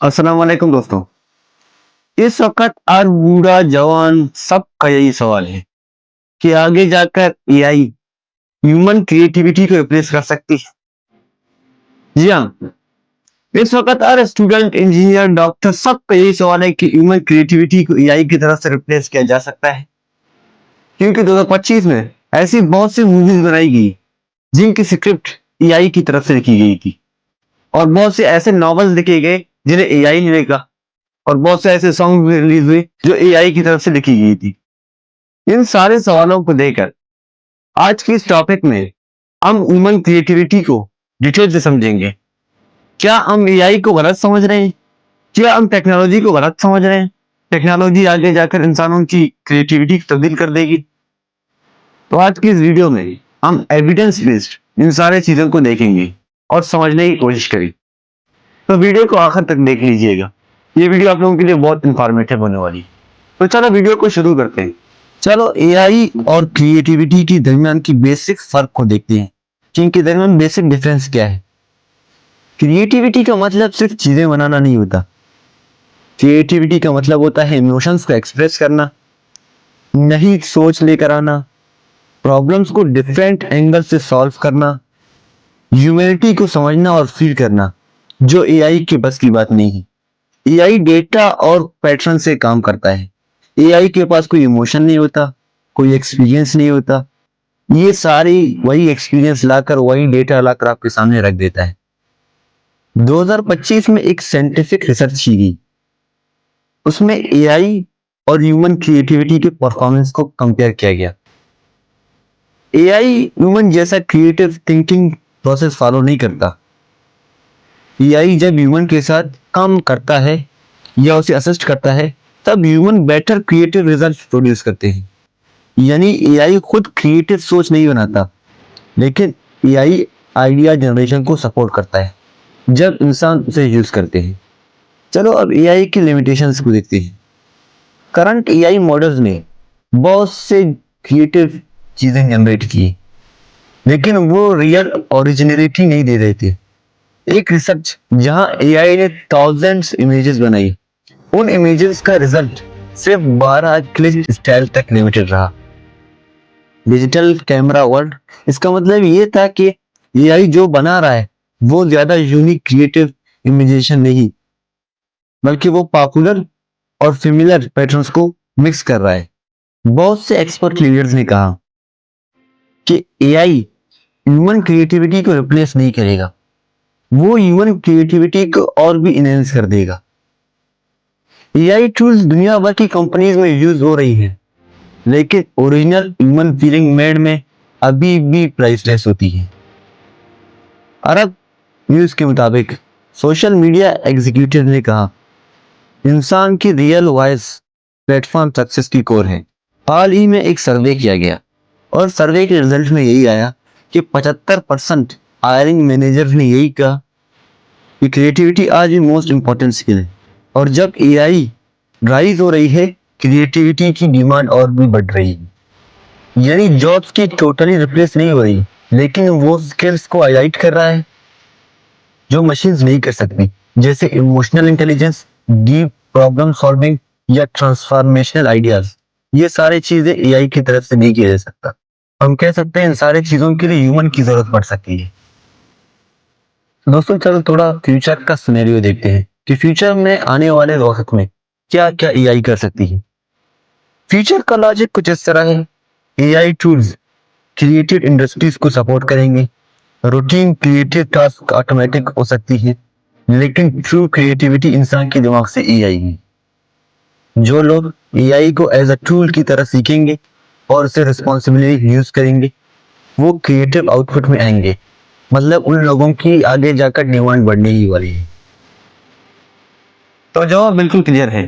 अस्सलाम वालेकुम दोस्तों। इस वक्त हर बूढ़ा जवान सबका यही सवाल है कि आगे जाकर एआई ह्यूमन क्रिएटिविटी को रिप्लेस कर सकती है। जी हाँ, इस वक्त हर स्टूडेंट इंजीनियर डॉक्टर सबका यही सवाल है कि ह्यूमन क्रिएटिविटी को एआई की तरफ से रिप्लेस किया जा सकता है, क्योंकि 2025 में ऐसी बहुत सी मूवीज बनाई गई जिनकी स्क्रिप्ट एआई की तरफ से लिखी गई थी, और बहुत से ऐसे नॉवेल्स लिखे गए जिन्हें एआई ने लिखा, और बहुत से ऐसे सॉन्ग रिलीज हुए जो एआई की तरफ से लिखी गई थी। इन सारे सवालों को लेकर आज के इस टॉपिक में हम ह्यूमन क्रिएटिविटी को डिटेल से समझेंगे। क्या हम एआई को गलत समझ रहे हैं? क्या हम टेक्नोलॉजी को गलत समझ रहे हैं? टेक्नोलॉजी आगे जाकर इंसानों की क्रिएटिविटी को तब्दील कर देगी। तो आज की इस वीडियो में हम एविडेंस बेस्ड इन सारे चीजों को देखेंगे और समझने की कोशिश करेंगे। तो वीडियो को आखिर तक देख लीजिएगा, ये वीडियो आप लोगों के लिए बहुत इंफॉर्मेटिव होने वाली है। तो चलो वीडियो को शुरू करते हैं। चलो एआई और क्रिएटिविटी के दरमियान की बेसिक फर्क को देखते हैं कि इनके दरमियान बेसिक डिफरेंस क्या है। क्रिएटिविटी का मतलब सिर्फ चीजें बनाना नहीं होता। क्रिएटिविटी का मतलब होता है इमोशंस को एक्सप्रेस करना, नई सोच लेकर आना, प्रॉब्लम्स को डिफरेंट एंगल से सॉल्व करना, ह्यूमैनिटी को समझना और फील करना, जो एआई के बस की बात नहीं है। एआई डेटा और पैटर्न से काम करता है। एआई के पास कोई इमोशन नहीं होता, कोई एक्सपीरियंस नहीं होता। ये सारी वही एक्सपीरियंस लाकर, वही डेटा लाकर आपके सामने रख देता है। 2025 में एक साइंटिफिक रिसर्च की गई, उसमें एआई और ह्यूमन क्रिएटिविटी के परफॉर्मेंस को कंपेयर किया गया। एआई ह्यूमन जैसा क्रिएटिव थिंकिंग प्रोसेस फॉलो नहीं करता। एआई जब ह्यूमन के साथ काम करता है या उसे असिस्ट करता है, तब human better creative result produce करते हैं। यानी एआई खुद क्रिएटिव सोच नहीं बनाता, लेकिन एआई आइडिया जनरेशन को सपोर्ट करता है जब इंसान उसे यूज करते हैं। चलो अब एआई की लिमिटेशंस को देखते हैं। करंट एआई मॉडल्स ने बहुत से क्रिएटिव चीजें जनरेट की, लेकिन वो रियल ओरिजिनलिटी नहीं दे रहे थे। एक रिसर्च जहां एआई ने थाउजेंड्स इमेजेस बनाई, उन इमेजेस का रिजल्ट सिर्फ 12 क्लिक स्टाइल तक लिमिटेड रहा। डिजिटल कैमरा वर्ल्ड, इसका मतलब ये था कि एआई जो बना रहा है वो ज्यादा यूनिक क्रिएटिव इमेजिनेशन नहीं, बल्कि वो पॉपुलर और सिमिलर पैटर्न्स को मिक्स कर रहा है। बहुत से एक्सपर्ट लीडर्स ने कहा कि एआई ह्यूमन क्रिएटिविटी को रिप्लेस नहीं करेगा, वो ह्यूमन क्रिएटिविटी को और भी इनहेंस कर देगा। एआई टूल्स दुनिया भर की कंपनीज में यूज हो रही हैं, लेकिन ओरिजिनल ह्यूमन फीलिंग मेड में अभी भी प्राइसलेस होती है। अरब न्यूज के मुताबिक सोशल मीडिया एग्जीक्यूटिव ने कहा, इंसान की रियल वॉइस प्लेटफॉर्म सक्सेस की कोर है। हाल ही में एक सर्वे किया गया और सर्वे के रिजल्ट में यही आया कि 75% हायरिंग मैनेजर ने यही कहा कि क्रिएटिविटी आज भी मोस्ट इंपॉर्टेंट स्किल है। और जब एआई राइज हो रही है, क्रिएटिविटी की डिमांड और भी बढ़ रही है। यानी जॉब्स की टोटली रिप्लेस नहीं हो रही, लेकिन वो स्किल्स को हाईलाइट कर रहा है जो मशीन्स नहीं कर सकती, जैसे emotional intelligence, deep problem solving या ट्रांसफॉर्मेशनल आइडियाज। ये सारी चीजें एआई की तरफ से नहीं किया जा सकता। हम कह सकते हैं इन सारी चीजों के लिए ह्यूमन की जरूरत पड़ सकती है। दोस्तों चलो थोड़ा फ्यूचर का सिनेरियो देखते हैं कि फ्यूचर में आने वाले वक्त में क्या क्या एआई कर सकती है। फ्यूचर का लॉजिक कुछ इस तरह है। एआई टूल्स क्रिएटिव इंडस्ट्रीज को सपोर्ट करेंगे। रूटीन क्रिएटिव टास्क ऑटोमेटिक हो सकती है, लेकिन ट्रू क्रिएटिविटी इंसान के दिमाग से ही आएगी। जो लोग एआई को एज अ टूल की तरह सीखेंगे और उसे रिस्पॉन्सिबिलिटी यूज करेंगे, वो क्रिएटिव आउटपुट में आएंगे। मतलब उन लोगों की आगे जाकर डिमांड बढ़ने ही वाली है। तो जवाब बिल्कुल क्लियर है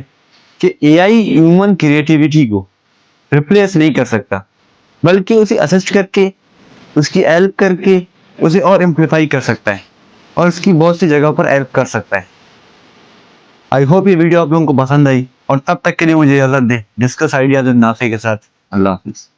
कि एआई ह्यूमन क्रिएटिविटी को रिप्लेस नहीं कर सकता, बल्कि उसे असिस्ट करके, उसकी हेल्प करके उसे और एम्पलीफाई कर सकता है और उसकी बहुत सी जगह पर हेल्प कर सकता है। आई होप ये वीडियो आप लोगों को पसंद आई, और तब तक के लिए मुझे इजाजत दें डिस्कस आइडियाज नाफे के साथ। अल्लाह हाफिज।